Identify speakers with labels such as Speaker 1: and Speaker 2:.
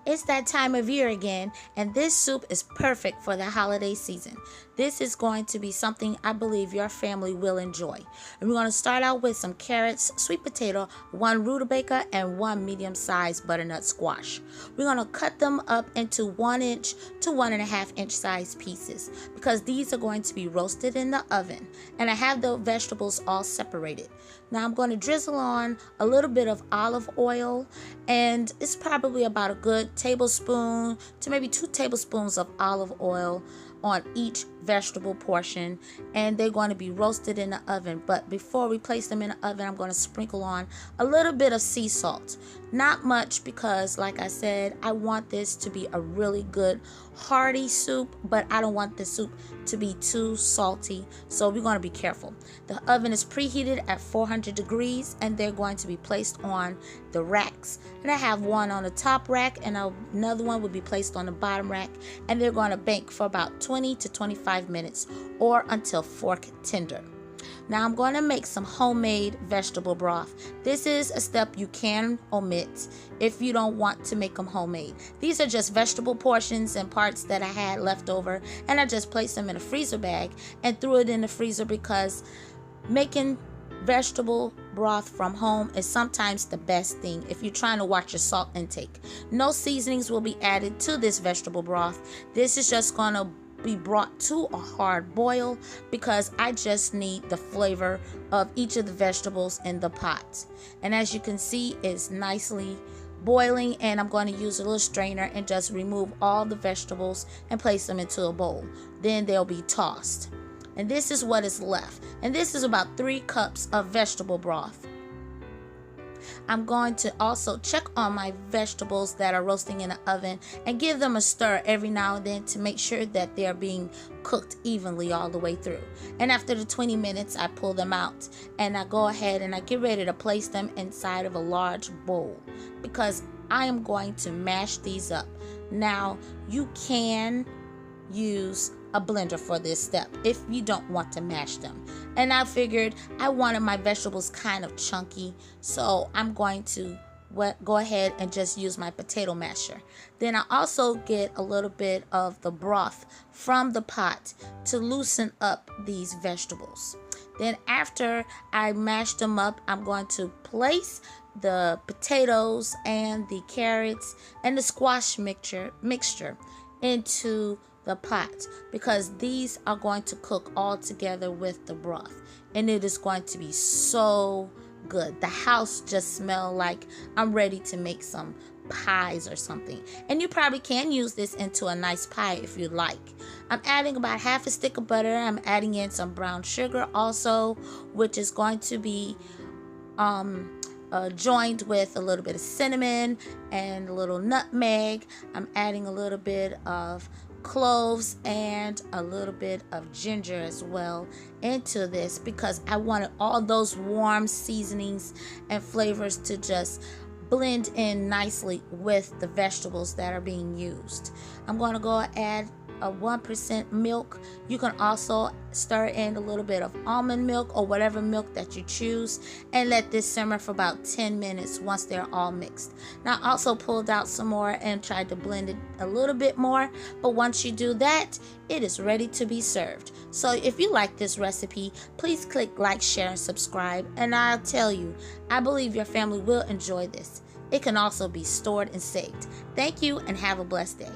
Speaker 1: It's that time of year again, and this soup is perfect for the holiday season. This is going to be something I believe your family will enjoy. And we're going to start out with some carrots, sweet potato, one rutabaga, and one medium-sized butternut squash. We're going to cut them up into 1 inch to 1.5 inch size pieces because these are going to be roasted in the oven. And I have the vegetables all separated. Now I'm going to drizzle on a little bit of olive oil, and it's probably about a good tablespoon to maybe 2 tablespoons of olive oil on each vegetable portion, and they're going to be roasted in the oven. But before we place them in the oven, I'm going to sprinkle on a little bit of sea salt. Not much, because like I said, I want this to be a really good hearty soup, but I don't want the soup to be too salty, so we're going to be careful. The oven is preheated at 400 degrees, and they're going to be placed on the racks. And I have one on the top rack, and another one will be placed on the bottom rack, and they're going to bake for about 20 to 25 minutes or until fork tender. Now I'm going to make some homemade vegetable broth. This is a step you can omit if you don't want to make them homemade. These are just vegetable portions and parts that I had left over, and I just placed them in a freezer bag and threw it in the freezer because making vegetable broth from home is sometimes the best thing if you're trying to watch your salt intake. No seasonings will be added to this vegetable broth. This is just going to be brought to a hard boil because I just need the flavor of each of the vegetables in the pot. And as you can see, it's nicely boiling, and I'm going to use a little strainer and just remove all the vegetables and place them into a bowl. Then they'll be tossed. And this is what is left. And this is about 3 cups of vegetable broth. I'm going to also check on my vegetables that are roasting in the oven and give them a stir every now and then to make sure that they're being cooked evenly all the way through. And after the 20 minutes, I pull them out and I go ahead and I get ready to place them inside of a large bowl because I am going to mash these up. Now, you can use a blender for this step if you don't want to mash them. And I figured I wanted my vegetables kind of chunky, so I'm going to go ahead and just use my potato masher. Then I also get a little bit of the broth from the pot to loosen up these vegetables. Then after I mash them up, I'm going to place the potatoes and the carrots and the squash mixture into the pot because these are going to cook all together with the broth, and it is going to be so good. The house just smells like I'm ready to make some pies or something, and you probably can use this into a nice pie if you like. I'm adding about half a stick of butter. I'm adding in some brown sugar also, which is going to be joined with a little bit of cinnamon and a little nutmeg. I'm adding a little bit of cloves and a little bit of ginger as well into this because I wanted all those warm seasonings and flavors to just blend in nicely with the vegetables that are being used. I'm going to go add a 1% milk. You can also stir in a little bit of almond milk or whatever milk that you choose, and let this simmer for about 10 minutes once they're all mixed. Now I also pulled out some more and tried to blend it a little bit more, but once you do that, it is ready to be served. So if you like this recipe, please click like, share, and subscribe, and I'll tell you, I believe your family will enjoy this. It can also be stored and saved. Thank you and have a blessed day.